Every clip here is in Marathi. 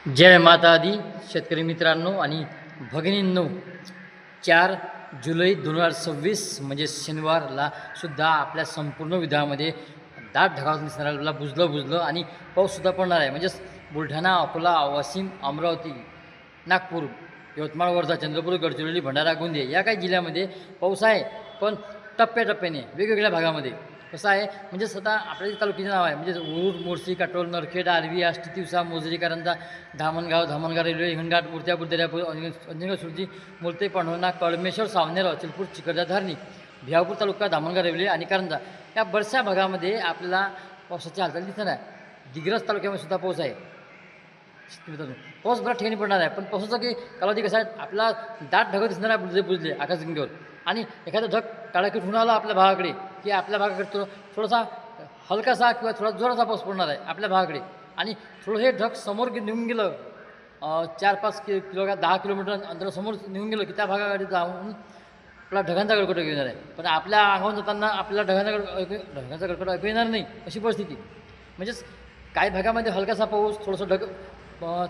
जय माता दी शेतकरी मित्रांनो आणि भगिनींनो, 4 जुलै 2026 म्हणजे शनिवारला सुद्धा आपल्या संपूर्ण विदर्भामध्ये दाट ढगाळून दिसणार आहे. बुजलं आणि पाऊससुद्धा पडणार आहे. म्हणजेच बुलढाणा, अकोला, वाशिम, अमरावती, नागपूर, यवतमाळ, वर्धा, चंद्रपूर, गडचिरोली, भंडारा, गोंदिया या काही जिल्ह्यामध्ये पाऊस आहे. पण टप्प्याटप्प्याने वेगवेगळ्या भागामध्ये कसं आहे, म्हणजे स्वतः आपल्या जे तालुक्याचे नाव आहे, म्हणजे उरूड, मोर्शी, काटोल, नरखेड, आर्वी, आष्टी, तिवसा, मोजरी, कारंजा, धामणगाव रेल्वे, हिंगणघाट, मूर्त्या, बुद्धापूर, अंजनगाव, सुरजी, मुलते, पणोना, कळमेश्वर, सावनेर, अचलपूर, चिकरदा, धारणी, भिवापूर तालुका, धामणगाव रेल्वे आणि कारंजा या बऱ्याचशा भागामध्ये आपल्याला पावसाची हालचाल दिसणार आहे. दिग्रस तालुक्यामध्ये सुद्धा पाऊस आहे. पाऊस बऱ्याच ठिकाणी पडणार आहे. पण पावसाचा की कालावधी कसा आहे, आपला दाट ढग दिसणार आहे बुजले आकाशगंगेवर, आणि एखादा ढग काळाकीट होऊन आला आपल्या भागाकडे की आपल्या भागाकडे थोडासा हलकासा किंवा थोडा जोराचा पाऊस पडणार आहे आपल्या भागाकडे. आणि थोडं हे ढग समोर निघून गेलं, 4-5 किलो 10 किलोमीटर अंतरासमोर निघून गेलं की त्या भागाकडे जाऊन आपला ढगांचा गडगड ऐकू येणार आहे. पण आपल्या अंगावून जाताना आपल्याला ढगांचा गडगड ऐकू येणार नाही, अशी परिस्थिती. म्हणजेच काही भागामध्ये हलकासा पाऊस, थोडंसं ढग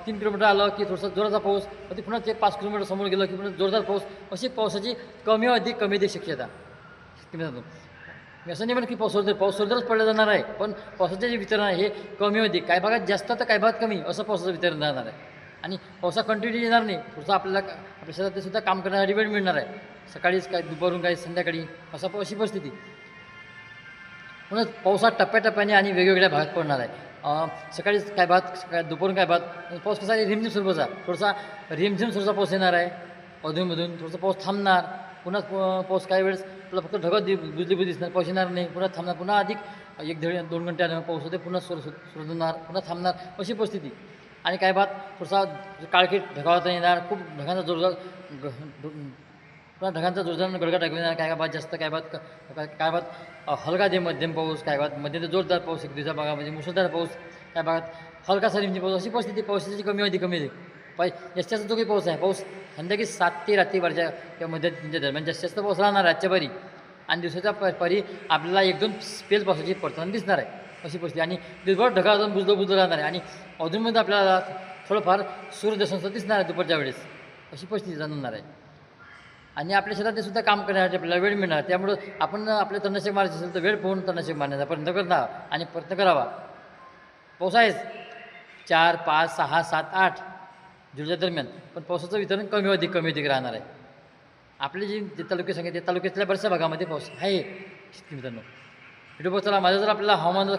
3 किलोमीटर आलं की थोडंसं जोराचा पाऊस, मग ते पुन्हा ते 5 किलोमीटर समोर गेलं की पुन्हा जोरदार पाऊस, अशी पावसाची कमी अधिक शक्यता. मी असं नाही म्हणत की पाऊस जोरदारच पडला जाणार आहे, पण पावसाचे जे वितरण आहे हे कमी अधिक, काही भागात जास्त तर काही भागात कमी, असं पावसाचं वितरण राहणार आहे. आणि पावसा कंटिन्यू येणार नाही, थोडंसं आपल्याला आपल्या शेतात सुद्धा काम करण्यासाठी वेळ मिळणार आहे. सकाळीच काय, दुपारून काय, संध्याकाळी, अशी परिस्थिती. म्हणून पावसात टप्प्याटप्प्याने आणि वेगवेगळ्या भागात पडणार आहे. सकाळीच काय भागात, दुपारून काय भागात पाऊस कसा आहे, रिमझिम स्वरूपाचा, थोडासा रिमझिम स्वरूपाचा पाऊस येणार आहे. अधूनमधून थोडंसं पाऊस थांबणार, पुन्हा पाऊस काही वेळेस तुला फक्त ढगात बुजली दिसणार, पाऊस येणार नाही, पुन्हा थांबणार, पुन्हा अधिक 1-2 घंटे पाऊस होते, पुन्हा सुरू होणार, पुन्हा थांबणार, अशी परिस्थिती. आणि काही भागात थोडासा काळकीट ढगावता येणार, खूप ढगांचा जोरदार पुन्हा ढगांचा जोरदार गडगड ऐकू येणार. काय भागात जास्त, काय भागात हलका दे मध्यम पाऊस, काय भागात मध्यम जोरदार पाऊस, एक दिवसा भागामध्ये मुसळधार पाऊस, काय भागात हलकासा रिमझिम पाऊस, अशी परिस्थिती. पावसाची कमी अधिक जास्तीत जो काही पाऊस आहे, पाऊस संध्याकाळी 7 ते रात्री 12च्या किंवा मध्यरात्रीच्या दरम्यान जास्त पाऊस राहणार रातच्याभरी, आणि दिवसाच्या परी आपल्याला 1-2 स्पेल पावसाची पडताना दिसणार आहे, अशी परिस्थिती. आणि दिवसभर ढगाळ अजून बुजलं राहणार आहे, आणि अधूनमध्ये आपल्याला थोडंफार सूर्यदर्शन दिसणार आहे दुपारच्या वेळेस, अशी परिस्थिती जाणवणार आहे. आणि आपल्या शेतात ते सुद्धा काम करण्यासाठी आपल्याला वेळ मिळणार. त्यामुळं आपण आपले तणनाशक मारायचे असेल तर वेळ पाहून तणनाशक मारण्याचा प्रयत्न करावा. पाऊस आहेच 4, 5, 6, 7, 8 जुलैच्या दरम्यान, पण पावसाचं वितरण कमी अधिक राहणार आहे. आपले जे तालुके सांगितले त्या तालुक्यातल्या बऱ्याचशा भागामध्ये पाऊस आहे. मित्रांनो, व्हिडिओ चला माझं जर आपल्याला हवामान